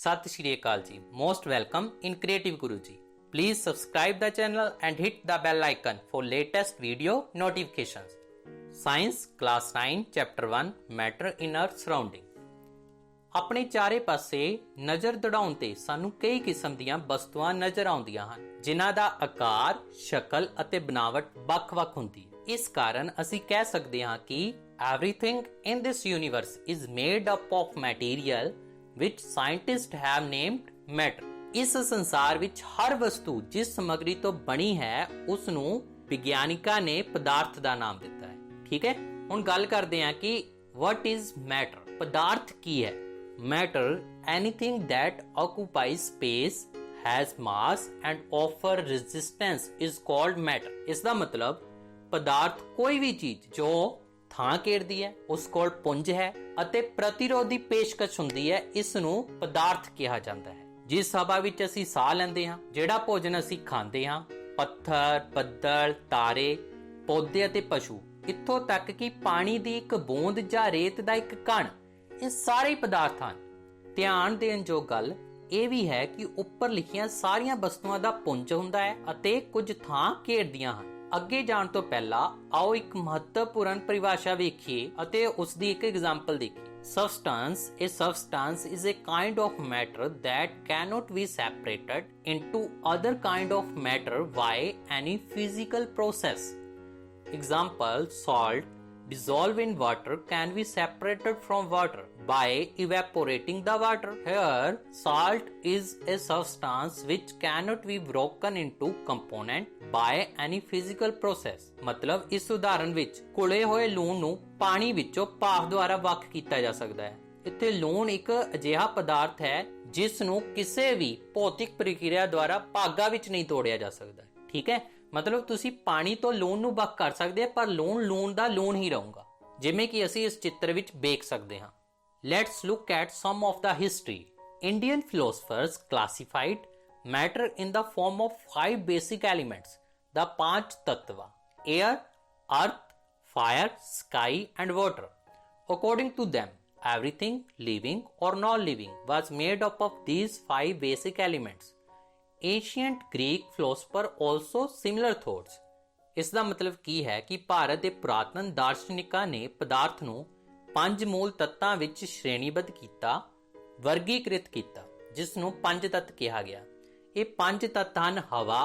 Sat Shri Akal Ji. Most welcome in Creative Guru Ji. Please subscribe the channel and hit the bell icon for latest video notifications. Science Class 9 Chapter 1 Matter in Earth Surrounding. ਆਪਣੇ ਚਾਰੇ ਪਾਸੇ ਨਜ਼ਰ ਦੜਾਉਣ ਤੇ ਸਾਨੂੰ ਕਈ ਕਿਸਮ ਦੀਆਂ ਵਸਤੂਆਂ ਨਜ਼ਰ ਆਉਂਦੀਆਂ ਹਨ ਜਿਨ੍ਹਾਂ ਦਾ ਆਕਾਰ, ਸ਼ਕਲ ਅਤੇ ਬਣਾਵਟ ਵੱਖ-ਵੱਖ ਹੁੰਦੀ ਹੈ। ਇਸ ਕਾਰਨ ਅਸੀਂ ਕਹਿ ਸਕਦੇ ਹਾਂ ਕਿ everything in this universe is made up of material which scientists have named matter. ਇਸ ਸੰਸਾਰ ਵਿੱਚ ਹਰ ਵਸਤੂ ਜਿਸ ਸਮੱਗਰੀ ਤੋਂ ਬਣੀ ਹੈ ਉਸ ਨੂੰ ਵਿਗਿਆਨਿਕਾਂ ਨੇ ਪਦਾਰਥ ਦਾ ਨਾਮ ਦਿੱਤਾ ਹੈ। ਠੀਕ ਹੈ, ਹੁਣ ਗੱਲ ਕਰਦੇ ਹਾਂ ਕਿ what is matter? ਪਦਾਰਥ ਕੀ ਹੈ? Matter, anything that occupies space, has mass and offer resistance is called matter. ਇਸ ਦਾ ਮਤਲਬ ਪਦਾਰਥ ਕੋਈ ਵੀ ਚੀਜ਼ ਜੋ ਥਾਂ ਘੇਰਦੀ ਹੈ, ਉਸ ਕੋਲ ਪੁੰਜ ਹੈ ਅਤੇ ਪ੍ਰਤੀਰੋਧ ਦੀ ਪੇਸ਼ਕਸ਼ ਹੁੰਦੀ ਹੈ, ਇਸ ਨੂੰ ਪਦਾਰਥ ਕਿਹਾ ਜਾਂਦਾ ਹੈ। ਜਿਸ ਹਵਾ ਵਿੱਚ ਅਸੀਂ ਸਾਹ ਲੈਂਦੇ ਹਾਂ, ਜਿਹੜਾ ਭੋਜਨ ਅਸੀਂ ਖਾਂਦੇ ਹਾਂ, ਪੱਥਰ, ਬੱਦਲ, ਤਾਰੇ, ਪੌਦੇ ਅਤੇ ਪਸ਼ੂ, ਇੱਥੋਂ ਤੱਕ ਕਿ ਪਾਣੀ ਦੀ ਇੱਕ ਬੂੰਦ ਜਾਂ ਰੇਤ ਦਾ ਇੱਕ ਕਣ, ਇਹ ਸਾਰੇ ਪਦਾਰਥ ਹਨ। ਧਿਆਨ ਦੇਣ ਜੋ ਗੱਲ ਇਹ ਵੀ ਹੈ ਕਿ ਉੱਪਰ ਲਿਖੀਆਂ ਸਾਰੀਆਂ ਵਸਤੂਆਂ ਦਾ ਪੁੰਜ ਹੁੰਦਾ ਹੈ ਅਤੇ ਕੁਝ ਥਾਂ ਘੇਰਦੀਆਂ ਹਨ। ਅੱਗੇ ਜਾਣ ਤੋਂ ਪਹਿਲਾਂ ਆਓ ਇੱਕ ਮਹੱਤਵਪੂਰਨ ਪਰਿਭਾਸ਼ਾ ਵੇਖੀਏ ਅਤੇ ਉਸ ਦੀ ਇੱਕ ਐਗਜ਼ਾਮਪਲ ਦੇਖੀਏ। Substance. A substance is a kind of matter that cannot be separated into other kind of matter by any physical process. Example, salt dissolved in water can be separated from water by evaporating the water. Here, salt is a substance which cannot be broken into component by any physical process. मतलब इस उदाहरण ਵਿੱਚ ਘੁਲੇ ਹੋਏ ਲੂਣ ਨੂੰ ਪਾਣੀ ਵਿੱਚੋਂ ਭਾਫ ਦੁਆਰਾ ਵੱਖ ਕੀਤਾ ਜਾ ਸਕਦਾ ਹੈ। ਇੱਥੇ ਲੂਣ ਇੱਕ ਅਜਿਹਾ ਪਦਾਰਥ ਹੈ ਜਿਸ ਨੂੰ ਕਿਸੇ ਵੀ ਭੌਤਿਕ ਪ੍ਰਕਿਰਿਆ ਦੁਆਰਾ ਭਾਗਾਂ ਵਿੱਚ ਨਹੀਂ ਤੋੜਿਆ ਜਾ ਸਕਦਾ। ਠੀਕ ਹੈ, ਮਤਲਬ ਤੁਸੀਂ ਪਾਣੀ ਤੋਂ ਲੂਣ ਨੂੰ ਵੱਖ ਕਰ ਸਕਦੇ ਹੋ ਪਰ ਲੂਣ ਦਾ ਲੂਣ ਹੀ ਰਹੂਗਾ, ਜਿਵੇਂ ਕਿ ਅਸੀਂ ਇਸ ਚਿੱਤਰ ਵਿੱਚ ਵੇਖ ਸਕਦੇ ਹਾਂ। Let's look at some of the history. Indian philosophers classified matter in the form of 5 basic elements, the 5 tattva: air, earth, fire, sky and water. According to them, everything living or non-living was made up of these 5 basic elements. Ancient Greek philosopher also similar thoughts. ਇਸ ਦਾ ਮਤਲਬ ਕੀ ਹੈ ਕਿ ਭਾਰਤ ਦੇ ਪੁਰਾਤਨ ਦਾਰਸ਼ਨਿਕਾਂ ਨੇ ਪਦਾਰਥ ਨੂੰ 5 ਮੂਲ ਤੱਤਾਂ ਵਿੱਚ ਸ਼੍ਰੇਣੀਬੱਧ ਕੀਤਾ, ਵਰਗੀਕ੍ਰਿਤ ਕੀਤਾ, ਜਿਸ ਨੂੰ 5 ਤੱਤ ਕਿਹਾ ਗਿਆ। ਇਹ 5 ਤੱਤ ਹਨ ਹਵਾ,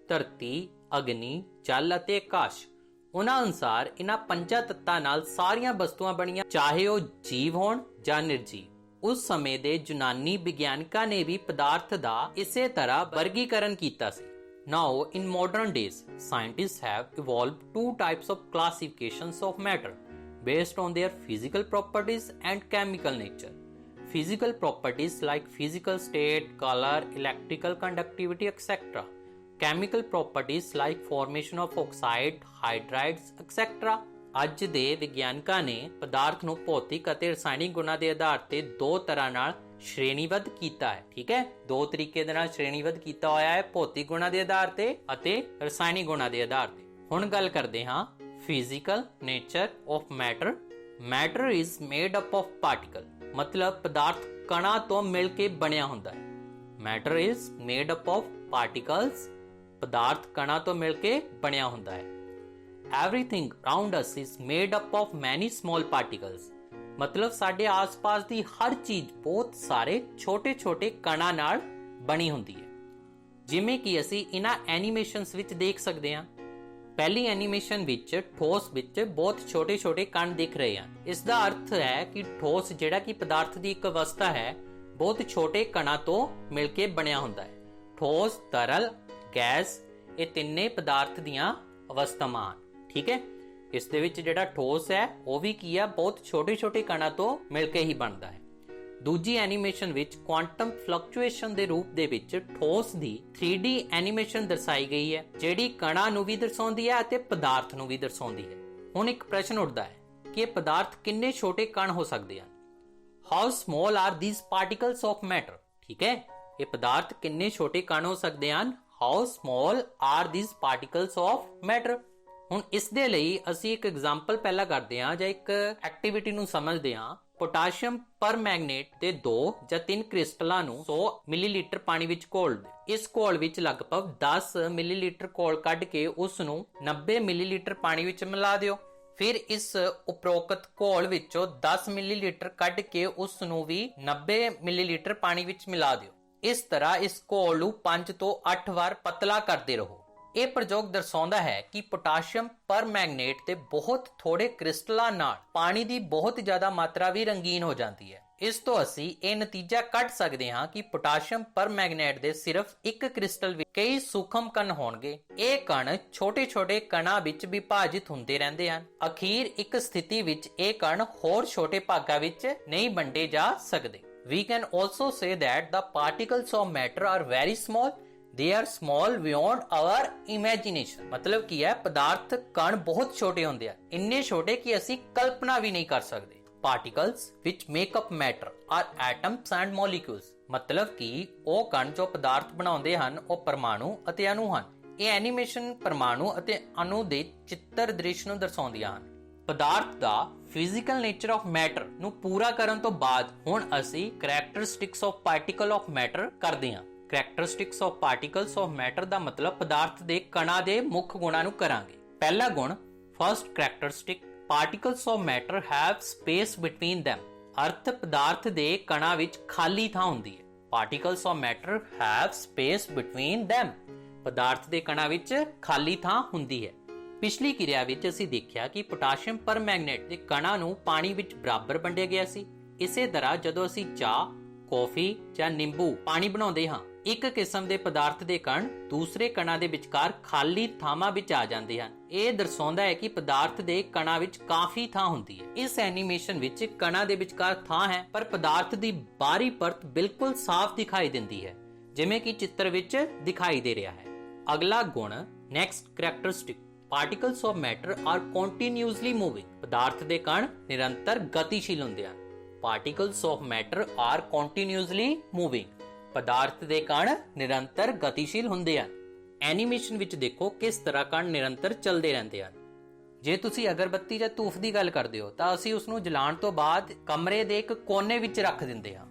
ਧਰਤੀ, ਅਗਨੀ, ਜਲ ਅਤੇ ਆਕਾਸ਼। ਉਹਨਾਂ ਅਨੁਸਾਰ ਇਹਨਾਂ 5 ਤੱਤਾਂ ਨਾਲ ਸਾਰੀਆਂ ਵਸਤੂਆਂ ਬਣੀਆਂ, ਚਾਹੇ ਉਹ ਜੀਵ ਹੋਣ ਜਾਂ ਨਿਰਜੀਵ। ਉਸ ਸਮੇਂ ਦੇ ਯੂਨਾਨੀ ਵਿਗਿਆਨਕਾਂ ਨੇ ਵੀ ਪਦਾਰਥ ਦਾ ਇਸੇ ਤਰ੍ਹਾਂ ਵਰਗੀਕਰਨ ਕੀਤਾ ਸੀ। Now, in modern days, scientists have evolved 2 types of classifications of matter based on their physical properties and chemical nature. Physical properties like physical state, color, electrical conductivity, etc. Chemical properties like formation of oxide, hydrides, etc. ਅੱਜ ਦੇ ਵਿਗਿਆਨਕਾਂ ਨੇ ਪਦਾਰਥ ਨੂੰ ਭੌਤਿਕ ਅਤੇ ਰਸਾਇਣਿਕ ਗੁਣਾਂ ਦੇ ਆਧਾਰ ਤੇ 2 ਤਰ੍ਹਾਂ ਨਾਲ ਸ਼੍ਰੇਣੀਬੱਧ ਕੀਤਾ ਹੈ। ਠੀਕ ਹੈ, 2 ਤਰੀਕੇ ਦੇ ਨਾਲ ਸ਼੍ਰੇਣੀਬੱਧ ਕੀਤਾ ਹੋਇਆ ਹੈ, ਭੌਤਿਕ ਗੁਣਾਂ ਦੇ ਆਧਾਰ ਤੇ ਅਤੇ ਰਸਾਇਣਿਕ ਗੁਣਾਂ ਦੇ ਆਧਾਰ ਤੇ। ਹੁਣ ਗੱਲ ਕਰਦੇ ਹਾਂ physical nature of matter. Matter is made up of particle, ਮਤਲਬ ਪਦਾਰਥ ਕਣਾਂ ਤੋਂ ਮਿਲ ਕੇ ਬਣਿਆ ਹੁੰਦਾ ਹੈ। Matter is made up of particles, ਪਦਾਰਥ ਕਣਾਂ ਤੋਂ ਮਿਲ ਕੇ ਬਣਿਆ ਹੁੰਦਾ ਹੈ। Everything around us is made up of many small particles. ਮਤਲਬ ਸਾਡੇ ਆਸ-ਪਾਸ ਦੀ ਹਰ ਚੀਜ਼ ਬਹੁਤ ਸਾਰੇ ਛੋਟੇ-ਛੋਟੇ ਕਣਾਂ ਨਾਲ ਬਣੀ ਹੁੰਦੀ ਹੈ, ਜਿਵੇਂ ਕਿ ਅਸੀਂ ਇਹਨਾਂ ਐਨੀਮੇਸ਼ਨਸ ਵਿੱਚ ਦੇਖ ਸਕਦੇ ਹਾਂ। ਪਹਿਲੀ ਐਨੀਮੇਸ਼ਨ ਵਿੱਚ ਠੋਸ ਵਿੱਚ ਬਹੁਤ ਛੋਟੇ-ਛੋਟੇ ਕਣ ਦਿਖ ਰਹੇ ਹਨ। ਇਸ ਦਾ ਅਰਥ ਹੈ ਕਿ ਠੋਸ ਜਿਹੜਾ ਕਿ ਪਦਾਰਥ ਦੀ ਇੱਕ ਅਵਸਥਾ ਹੈ, ਬਹੁਤ ਛੋਟੇ ਕਣਾਂ ਤੋਂ ਮਿਲ ਕੇ ਬਣਿਆ ਹੁੰਦਾ ਹੈ। ਠੋਸ, ਤਰਲ, ਗੈਸ, ਇਹ ਤਿੰਨੇ ਪਦਾਰਥ ਦੀਆਂ ਅਵਸਥਾਵਾਂ ਹਨ। ਠੀਕ ਹੈ, ਇਸ ਦੇ ਵਿੱਚ ਜਿਹੜਾ ਠੋਸ ਹੈ ਉਹ ਵੀ ਕੀ ਆ, ਬਹੁਤ ਛੋਟੇ-ਛੋਟੇ ਕਣਾਂ ਤੋਂ ਮਿਲ ਕੇ ਹੀ ਬਣਦਾ ਹੈ। ਦੂਜੀ ਐਨੀਮੇਸ਼ਨ ਵਿੱਚ ਕੁਆਂਟਮ ਫਲਕਚੁਏਸ਼ਨ ਦੇ ਰੂਪ ਦੇ ਵਿੱਚ ਠੋਸ ਦੀ 3D ਐਨੀਮੇਸ਼ਨ ਦਰਸਾਈ ਗਈ ਹੈ, ਜਿਹੜੀ ਕਣਾਂ ਨੂੰ ਵੀ ਦਰਸਾਉਂਦੀ ਹੈ ਅਤੇ ਪਦਾਰਥ ਨੂੰ ਵੀ ਦਰਸਾਉਂਦੀ ਹੈ। ਹੁਣ ਇੱਕ ਪ੍ਰਸ਼ਨ ਉੱਠਦਾ ਹੈ ਕਿ ਇਹ ਪਦਾਰਥ ਕਿੰਨੇ ਛੋਟੇ ਕਣ ਹੋ ਸਕਦੇ ਹਨ। How small are these particles of matter. ਠੀਕ ਹੈ, ਇਹ ਪਦਾਰਥ ਕਿੰਨੇ ਛੋਟੇ ਕਣ ਹੋ ਸਕਦੇ ਹਨ। How small are these particles of matter. ਹੁਣ ਇਸ ਦੇ ਲਈ ਅਸੀਂ ਇੱਕ ਐਗਜ਼ਾਮਪਲ ਪਹਿਲਾਂ ਕਰਦੇ ਹਾਂ ਜਾਂ ਇੱਕ ਐਕਟੀਵਿਟੀ ਨੂੰ ਸਮਝਦੇ ਹਾਂ। पोटाशियम परमैंगनेट ਦੇ 2 ਜਾਂ 3 ਕ੍ਰਿਸਟਲਾਂ ਨੂੰ 100 ਮਿਲੀਲੀਟਰ ਪਾਣੀ ਵਿੱਚ ਘੋਲ ਦਿਓ। ਇਸ ਘੋਲ ਵਿੱਚ ਲਗਭਗ 10 ਮਿਲੀਲੀਟਰ ਘੋਲ ਕੱਢ ਕੇ ਉਸ ਨੂੰ 90 ਮਿਲੀਲੀਟਰ ਪਾਣੀ ਵਿੱਚ ਮਿਲਾ ਦਿਓ। ਫਿਰ ਇਸ ਉਪਰੋਕਤ ਘੋਲ ਵਿੱਚੋਂ 10 ਮਿਲੀਲੀਟਰ ਕੱਢ ਕੇ ਉਸ ਨੂੰ ਵੀ 90 ਮਿਲੀਲੀਟਰ ਪਾਣੀ ਵਿੱਚ ਮਿਲਾ ਦਿਓ। ਇਸ ਤਰ੍ਹਾਂ ਇਸ ਘੋਲ ਨੂੰ 5 ਤੋਂ 8 ਵਾਰ ਪਤਲਾ ਕਰਦੇ ਰਹੋ। ਇਹ ਪ੍ਰਯੋਗ ਦਰਸਾਉਂਦਾ ਹੈ ਕਿ ਪੋਟਾਸ਼ੀਅਮ ਪਰਮੈਂਗਨੇਟ ਦੇ ਬਹੁਤ ਥੋੜੇ ਕ੍ਰਿਸਟਲਾਂ ਨਾਲ ਪਾਣੀ ਦੀ ਬਹੁਤ ਜ਼ਿਆਦਾ ਮਾਤਰਾ ਵੀ ਰੰਗੀਨ ਹੋ ਜਾਂਦੀ ਹੈ। ਇਸ ਤੋਂ ਅਸੀਂ ਇਹ ਨਤੀਜਾ ਕੱਢ ਸਕਦੇ ਹਾਂ ਕਿ ਪੋਟਾਸ਼ੀਅਮ ਪਰਮੈਂਗਨੇਟ ਦੇ ਸਿਰਫ ਇੱਕ ਕ੍ਰਿਸਟਲ ਵਿੱਚ ਕਈ ਸੂਖਮ ਕਣ ਹੋਣਗੇ। ਇਹ ਕਣ ਛੋਟੇ-ਛੋਟੇ ਕਣਾਂ ਵਿੱਚ ਵਿਭਾਜਿਤ ਹੁੰਦੇ ਰਹਿੰਦੇ ਹਨ। ਅਖੀਰ ਇੱਕ ਸਥਿਤੀ ਵਿੱਚ ਇਹ ਕਣ ਹੋਰ ਛੋਟੇ ਭਾਗਾਂ ਵਿੱਚ ਨਹੀਂ ਵੰਡੇ ਜਾ ਸਕਦੇ। We can also say that the particles of matter are very small. They are small beyond our imagination. मतलब ਕੀ ਹੈ, ਪਦਾਰਥ ਕਣ ਬਹੁਤ ਛੋਟੇ ਹੁੰਦੇ ਆ, ਇੰਨੇ ਛੋਟੇ ਕਿ ਅਸੀਂ ਕਲਪਨਾ ਵੀ ਨਹੀਂ ਕਰ ਸਕਦੇ। Particles which make up matter are atoms and molecules. मतलब ਕਿ ਉਹ ਕਣ ਜੋ ਪਦਾਰਥ ਬਣਾਉਂਦੇ ਹਨ ਉਹ ਪਰਮਾਣੂ ਅਤੇ ਅਣੂ ਹਨ। ਇਹ ਐਨੀਮੇਸ਼ਨ ਪਰਮਾਣੂ ਅਤੇ ਅਣੂ ਦੇ ਚਿੱਤਰ ਦ੍ਰਿਸ਼ ਨੂੰ ਦਰਸਾਉਂਦੀਆਂ ਹਨ। ਪਦਾਰਥ ਦਾ ਫਿਜ਼ੀਕਲ ਨੇਚਰ ਆਫ ਮੈਟਰ ਨੂੰ ਪੂਰਾ ਕਰਨ ਤੋਂ ਬਾਅਦ ਹੁਣ ਅਸੀਂ ਕਰੈਕਟਰਿਸਟਿਕਸ ਆਫ ਪਾਰਟੀਕਲ ਆਫ ਮੈਟਰ ਕਰਦੇ ਹਾਂ। ਕਰੈਕਟਰਿਸਟਿਕਸ ਆਫ ਪਾਰਟੀਕਲਸ ਆਫ ਮੈਟਰ ਦਾ ਮਤਲਬ ਪਦਾਰਥ ਦੇ ਕਣਾਂ ਦੇ ਮੁੱਖ ਗੁਣਾਂ ਨੂੰ ਕਰਾਂਗੇ। ਪਹਿਲਾ ਗੁਣ, first characteristic, particles of matter have space between them। ਅਰਥ ਪਦਾਰਥ ਦੇ ਕਣਾਂ ਵਿੱਚ ਖਾਲੀ ਥਾਂ ਹੁੰਦੀ ਹੈ। Particles of matter have space between them। ਪਦਾਰਥ ਦੇ ਕਣਾਂ ਵਿੱਚ ਖਾਲੀ ਥਾਂ ਹੁੰਦੀ ਹੈ। ਪਿਛਲੀ ਕਿਰਿਆ ਵਿੱਚ ਅਸੀਂ ਦੇਖਿਆ ਕਿ ਪੋਟਾਸ਼ੀਅਮ ਪਰਮੈਂਗਨੇਟ ਦੇ ਕਣਾਂ ਨੂੰ ਪਾਣੀ ਵਿੱਚ ਬਰਾਬਰ ਵੰਡਿਆ ਗਿਆ ਸੀ। ਇਸੇ ਤਰ੍ਹਾਂ ਜਦੋਂ ਅਸੀਂ ਚਾਹ, ਕੌਫੀ ਜਾਂ ਨਿੰਬੂ ਪਾਣੀ ਬਣਾਉਂਦੇ ਹਾਂ, ਇੱਕ ਕਿਸਮ ਦੇ ਪਦਾਰਥ ਦੇ ਕਣ ਦੂਸਰੇ ਕਣਾਂ ਦੇ ਵਿਚਕਾਰ ਖਾਲੀ ਥਾਵਾਂ ਵਿੱਚ ਆ ਜਾਂਦੇ ਹਨ। ਇਹ ਦਰਸਾਉਂਦਾ ਹੈ ਕਿ ਪਦਾਰਥ ਦੇ ਕਣਾਂ ਵਿੱਚ ਕਾਫੀ ਥਾਂ ਹੁੰਦੀ ਹੈ। ਇਸ ਐਨੀਮੇਸ਼ਨ ਵਿੱਚ ਕਣਾਂ ਦੇ ਵਿਚਕਾਰ ਥਾਂ ਹੈ, ਪਰ ਪਦਾਰਥ ਦੀ ਬਾਹਰੀ ਪਰਤ ਬਿਲਕੁਲ ਸਾਫ਼ ਦਿਖਾਈ ਦਿੰਦੀ ਹੈ, ਜਿਵੇਂ ਕਿ ਚਿੱਤਰ ਵਿੱਚ ਦਿਖਾਈ ਦੇ ਰਿਹਾ ਹੈ। ਅਗਲਾ ਗੁਣ, next characteristic, particles of matter are continuously moving. ਪਦਾਰਥ ਦੇ ਕਣ ਨਿਰੰਤਰ ਗਤੀਸ਼ੀਲ ਹੁੰਦੇ ਹਨ। Particles of matter are continuously moving. ਪਦਾਰਥ ਦੇ ਕਣ ਨਿਰੰਤਰ ਗਤੀਸ਼ੀਲ ਹੁੰਦੇ ਹਨ। ਐਨੀਮੇਸ਼ਨ ਵਿੱਚ ਦੇਖੋ ਕਿਸ ਤਰ੍ਹਾਂ ਕਣ ਨਿਰੰਤਰ ਚੱਲਦੇ ਰਹਿੰਦੇ ਹਨ। ਜੇ ਤੁਸੀਂ ਅਗਰਬੱਤੀ ਜਾਂ ਧੂਫ ਦੀ ਗੱਲ ਕਰਦੇ ਹੋ ਤਾਂ ਅਸੀਂ ਉਸ ਨੂੰ ਜਲਾਉਣ ਤੋਂ ਬਾਅਦ ਕਮਰੇ ਦੇ ਇੱਕ ਕੋਨੇ ਵਿੱਚ ਰੱਖ ਦਿੰਦੇ ਹਾਂ,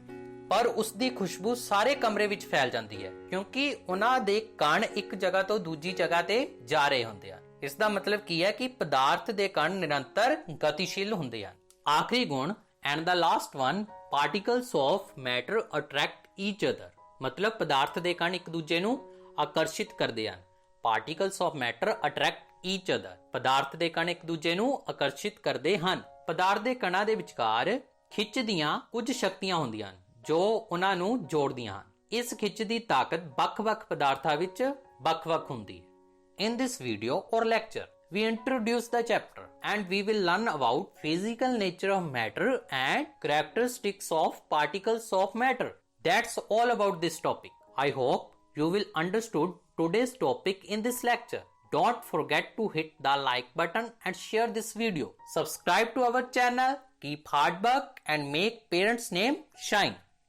ਪਰ ਉਸ ਦੀ ਖੁਸ਼ਬੂ ਸਾਰੇ ਕਮਰੇ ਵਿੱਚ ਫੈਲ ਜਾਂਦੀ ਹੈ ਕਿਉਂਕਿ ਉਹਨਾਂ ਦੇ ਕਣ ਇੱਕ ਜਗ੍ਹਾ ਤੋਂ ਦੂਜੀ ਜਗ੍ਹਾ ਤੇ ਜਾ ਰਹੇ ਹੁੰਦੇ ਹਨ। ਇਸ ਦਾ ਮਤਲਬ ਕੀ ਹੈ ਕਿ ਪਦਾਰਥ ਦੇ ਕਣ ਨਿਰੰਤਰ ਗਤੀਸ਼ੀਲ ਹੁੰਦੇ ਹਨ। ਆਖਰੀ ਗੁਣ, and the last one, particles of matter attract each other. ਮਤਲਬ ਪਦਾਰਥ ਦੇ ਕਣ ਇੱਕ ਦੂਜੇ ਨੂੰ ਆਕਰਸ਼ਿਤ ਕਰਦੇ ਹਨ। Particles of matter attract each other. ਪਦਾਰਥ ਦੇ ਕਣ ਇੱਕ ਦੂਜੇ ਨੂੰ ਆਕਰਸ਼ਿਤ ਕਰਦੇ ਹਨ। ਪਦਾਰਥ ਦੇ ਕਣਾਂ ਦੇ ਵਿਚਕਾਰ ਖਿੱਚ ਦੀਆਂ ਕੁਝ ਸ਼ਕਤੀਆਂ ਹੁੰਦੀਆਂ ਹਨ ਜੋ ਉਹਨਾਂ ਨੂੰ ਜੋੜਦੀਆਂ ਹਨ। ਇਸ ਖਿੱਚ ਦੀ ਤਾਕਤ ਵੱਖ-ਵੱਖ ਪਦਾਰਥਾਂ ਵਿੱਚ ਵੱਖ-ਵੱਖ ਹੁੰਦੀ ਹੈ। In this video or lecture, we introduce the chapter and we will learn about physical nature of matter and characteristics of particles of matter. That's all about this topic. I hope you will understood today's topic in this lecture. Don't forget to hit the like button and share this video. Subscribe to our channel, keep hard work and make parents' name shine.